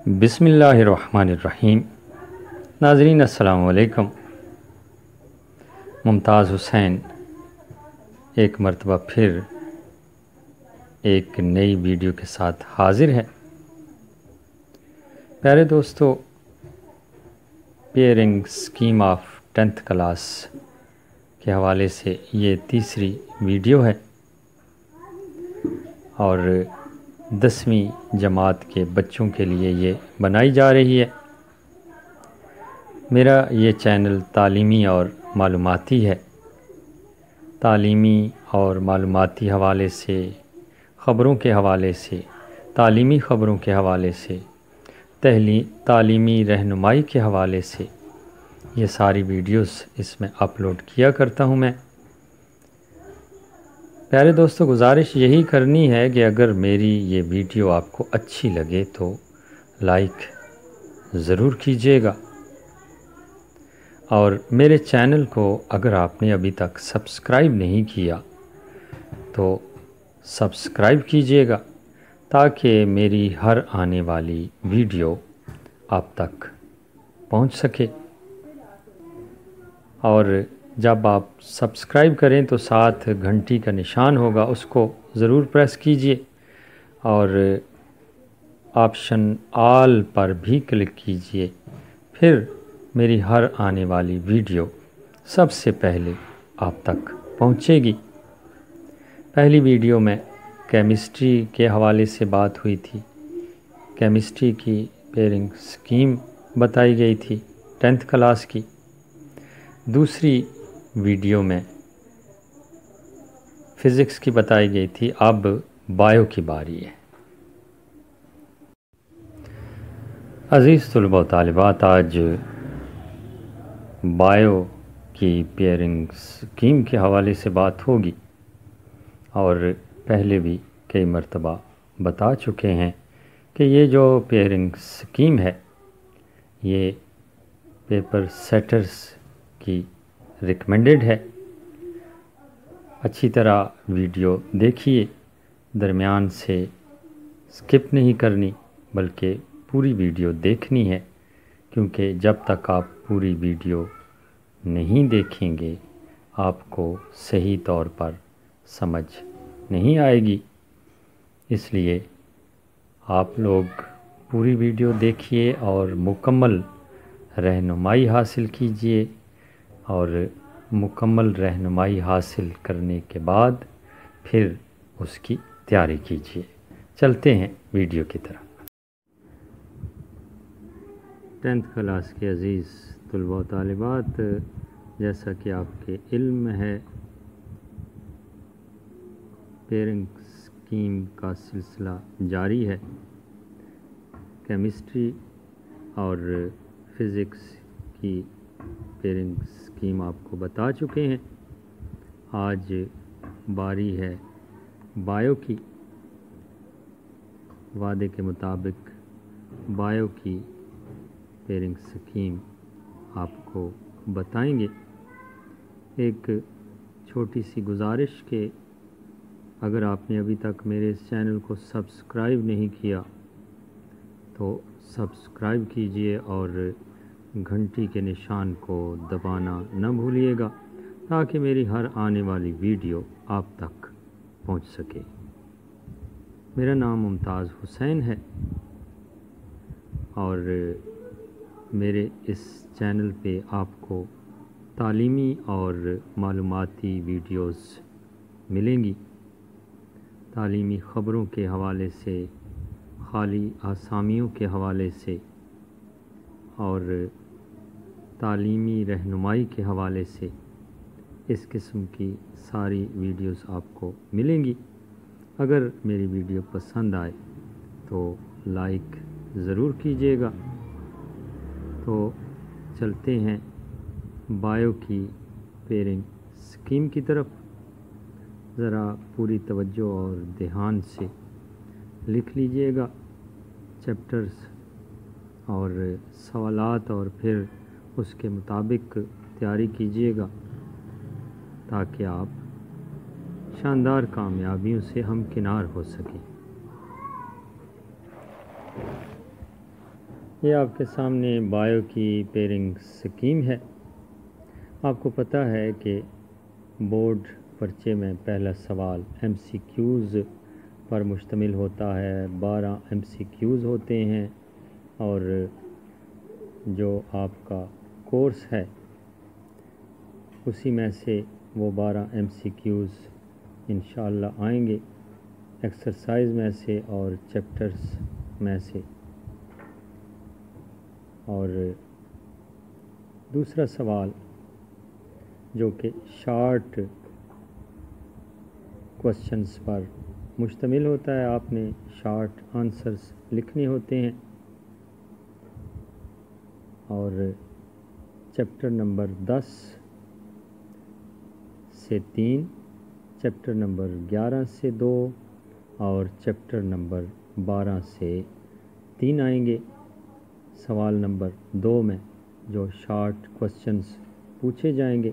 بسم اللہ الرحمن الرحیم۔ ناظرین السلام علیکم۔ ممتاز حسین ایک مرتبہ پھر ایک نئی ویڈیو کے ساتھ حاضر ہے۔ پیارے دوستو، pairing scheme of 10th class کے حوالے سے یہ تیسری ویڈیو ہے اور 10ویں جماعت کے بچوں کے لیے یہ بنائی جا رہی ہے۔ میرا یہ چینل تعلیمی اور معلوماتی ہے۔ تعلیمی اور معلوماتی حوالے سے، خبروں کے حوالے سے، تعلیمی خبروں کے حوالے سے، تعلیمی رہنمائی کے حوالے سے یہ ساری ویڈیوز اس میں اپلوڈ کیا کرتا ہوں میں۔ پیارے دوستو، گزارش یہی کرنی ہے کہ اگر میری یہ ویڈیو آپ کو اچھی لگے تو لائک ضرور کیجیے گا، اور میرے چینل کو اگر آپ نے ابھی تک سبسکرائب نہیں کیا تو سبسکرائب کیجیے گا تاکہ میری ہر آنے والی ویڈیو آپ تک پہنچ سکے۔ اور جب آپ سبسکرائب کریں تو ساتھ گھنٹی کا نشان ہوگا، اس کو ضرور پریس کیجئے، اور آپشن آل پر بھی کلک کیجئے۔ پھر میری ہر آنے والی ویڈیو سب سے پہلے آپ تک پہنچے گی۔ پہلی ویڈیو میں کیمسٹری کے حوالے سے بات ہوئی تھی، کیمسٹری کی پیئرنگ اسکیم بتائی گئی تھی 10th کلاس کی۔ دوسری ویڈیو میں فزکس کی بتائی گئی تھی، اب بایو کی باری ہے۔ عزیز طلباء و طالبات، آج بایو کی پیئرنگ اسکیم کے حوالے سے بات ہوگی، اور پہلے بھی کئی مرتبہ بتا چکے ہیں کہ یہ جو پیئرنگ اسکیم ہے یہ پیپر سیٹرز کی ریکمنڈڈ ہے۔ اچھی طرح ویڈیو دیکھیے، درمیان سے سکپ نہیں کرنی بلکہ پوری ویڈیو دیکھنی ہے، کیونکہ جب تک آپ پوری ویڈیو نہیں دیکھیں گے آپ کو صحیح طور پر سمجھ نہیں آئے گی۔ اس لیے آپ لوگ پوری ویڈیو دیکھیے اور مکمل رہنمائی حاصل کیجیے، اور مکمل رہنمائی حاصل کرنے کے بعد پھر اس کی تیاری کیجیے۔ چلتے ہیں ویڈیو کی طرف۔ 10th کلاس کے عزیز طلباء و طالبات، جیسا کہ آپ کے علم ہے، پیئرنگ اسکیم کا سلسلہ جاری ہے۔ کیمسٹری اور فزکس کی پیئرنگ اسکیم آپ کو بتا چکے ہیں۔ آج باری ہے بایو کی۔ وعدے کے مطابق بایو کی پیئرنگ اسکیم آپ کو بتائیں گے۔ ایک چھوٹی سی گزارش کہ اگر آپ نے ابھی تک میرے اس چینل کو سبسکرائب نہیں کیا تو سبسکرائب کیجئے اور گھنٹی کے نشان کو دبانا نہ بھولیے گا تاکہ میری ہر آنے والی ویڈیو آپ تک پہنچ سکے۔ میرا نام ممتاز حسین ہے، اور میرے اس چینل پہ آپ کو تعلیمی اور معلوماتی ویڈیوز ملیں گی۔ تعلیمی خبروں کے حوالے سے، خالی آسامیوں کے حوالے سے، اور تعلیمی رہنمائی کے حوالے سے اس قسم کی ساری ویڈیوز آپ کو ملیں گی۔ اگر میری ویڈیو پسند آئے تو لائک ضرور کیجیے گا۔ تو چلتے ہیں بایو کی پیئرنگ اسکیم کی طرف۔ ذرا پوری توجہ اور دھیان سے لکھ لیجیے گا چیپٹرز اور سوالات، اور پھر اس کے مطابق تیاری کیجیے گا تاکہ آپ شاندار کامیابیوں سے ہمکنار ہو سکیں۔ یہ آپ کے سامنے بایو کی پیئرنگ سکیم ہے۔ آپ کو پتہ ہے کہ بورڈ پرچے میں پہلا سوال ایم سی کیوز پر مشتمل ہوتا ہے، 12 ایم سی کیوز ہوتے ہیں، اور جو آپ کا کورس ہے اسی میں سے وہ 12 ایم سی کیوز انشاءاللہ آئیں گے، ایکسرسائز میں سے اور چیپٹرز میں سے۔ اور دوسرا سوال جو کہ شارٹ کوسچنز پر مشتمل ہوتا ہے، آپ نے شارٹ آنسرز لکھنے ہوتے ہیں، اور چیپٹر نمبر 10 سے 3، چیپٹر نمبر 11 سے 2 اور چیپٹر نمبر 12 سے 3 آئیں گے۔ سوال نمبر 2 میں جو شارٹ کوسچنز پوچھے جائیں گے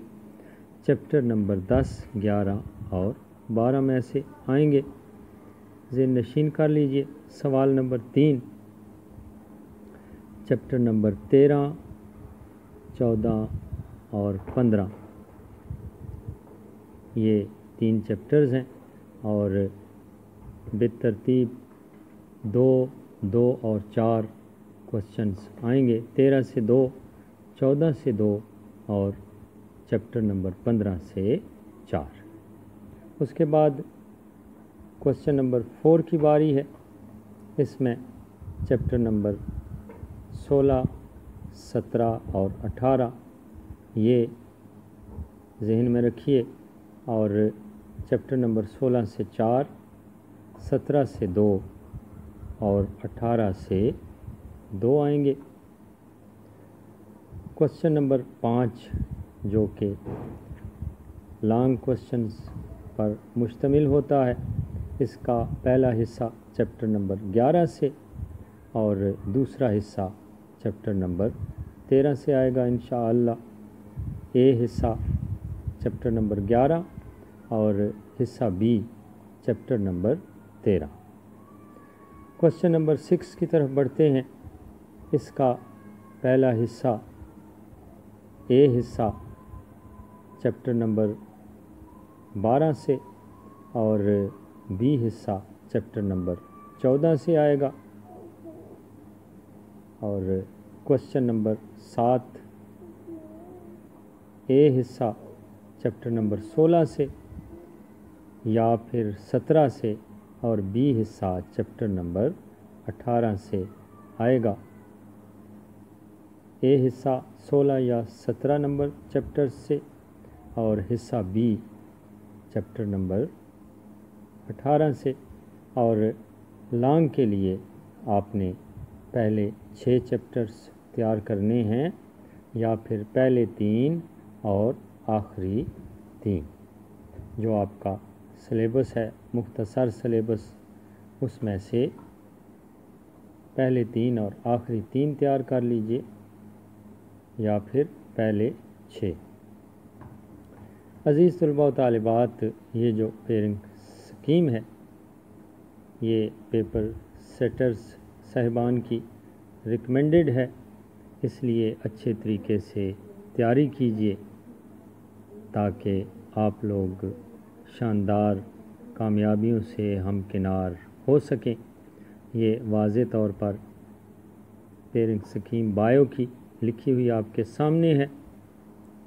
چیپٹر نمبر 10، 11 اور 12 میں سے آئیں گے۔ ذہن نشین کر لیجئے۔ سوال نمبر 3 چیپٹر نمبر 13، 14 اور 15، یہ 3 چیپٹرز ہیں، اور بالترتیب 2 اور 4 کوسچنز آئیں گے، 13 سے 2، 14 سے 2 اور چیپٹر نمبر 15 سے 4۔ اس کے بعد کوسچن نمبر 4 کی باری ہے۔ اس میں چیپٹر نمبر 16، 17 اور 18 یہ ذہن میں رکھیے، اور چیپٹر نمبر 16 سے 4، 17 سے 2 اور 18 سے 2 آئیں گے۔ کوسچن نمبر 5 جو کہ لانگ کوسچنز پر مشتمل ہوتا ہے، اس کا پہلا حصہ چیپٹر نمبر 11 سے اور دوسرا حصہ چیپٹر نمبر 13 سے آئے گا انشاءاللہ۔ اے حصہ چیپٹر نمبر 11 اور حصہ بی چیپٹر نمبر 13۔ کوسچن نمبر 6 کی طرف بڑھتے ہیں۔ اس کا پہلا حصہ اے حصہ چیپٹر نمبر 12 سے اور بی حصہ چیپٹر نمبر 14 سے آئے گا، اور کوسچن نمبر 7 اے حصہ چیپٹر نمبر 16 سے یا پھر 17 سے اور بی حصہ چیپٹر نمبر 18 سے آئے گا۔ اے حصہ 16 یا 17 نمبر چیپٹر سے اور حصہ بی چیپٹر نمبر 18 سے، اور لانگ کے لیے آپ نے پہلے 6 چیپٹرز تیار کرنے ہیں، یا پھر پہلے 3 اور آخری 3۔ جو آپ کا سلیبس ہے مختصر سلیبس، اس میں سے پہلے 3 اور آخری 3 تیار کر لیجئے، یا پھر پہلے 6۔ عزیز طلباء و طالبات، یہ جو پیئرنگ سکیم ہے یہ پیپر سیٹرز صاحبان کی ریکمینڈڈ ہے، اس لیے اچھے طریقے سے تیاری کیجیے تاکہ آپ لوگ شاندار کامیابیوں سے ہمکنار ہو سکیں۔ یہ واضح طور پر پیئرنگ سکیم بایو کی لکھی ہوئی آپ کے سامنے ہے،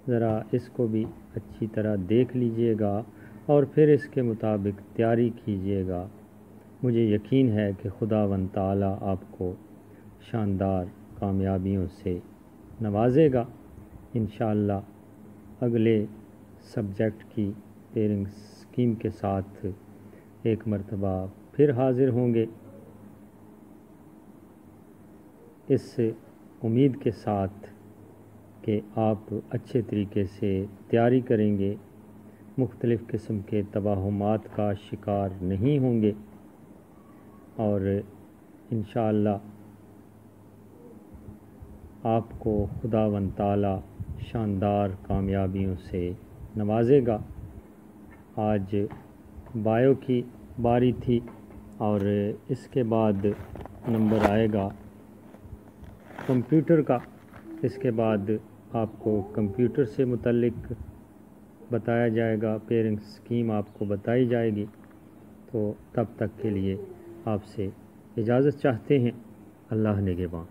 ذرا اس کو بھی اچھی طرح دیکھ لیجئے گا اور پھر اس کے مطابق تیاری کیجئے گا۔ مجھے یقین ہے کہ خداوند تعالیٰ آپ کو شاندار کامیابیوں سے نوازے گا۔ انشاءاللہ اگلے سبجیکٹ کی پیئرنگ سکیم کے ساتھ ایک مرتبہ پھر حاضر ہوں گے، اس امید کے ساتھ کہ آپ اچھے طریقے سے تیاری کریں گے، مختلف قسم کے توہمات کا شکار نہیں ہوں گے، اور انشاءاللہ آپ کو خداوند تعالیٰ شاندار کامیابیوں سے نوازے گا۔ آج بایو کی باری تھی، اور اس کے بعد نمبر آئے گا کمپیوٹر کا، اس کے بعد آپ کو کمپیوٹر سے متعلق بتایا جائے گا، پیئرنگ اسکیم آپ کو بتائی جائے گی۔ تو تب تک کے لیے آپ سے اجازت چاہتے ہیں۔ اللہ نگہباں۔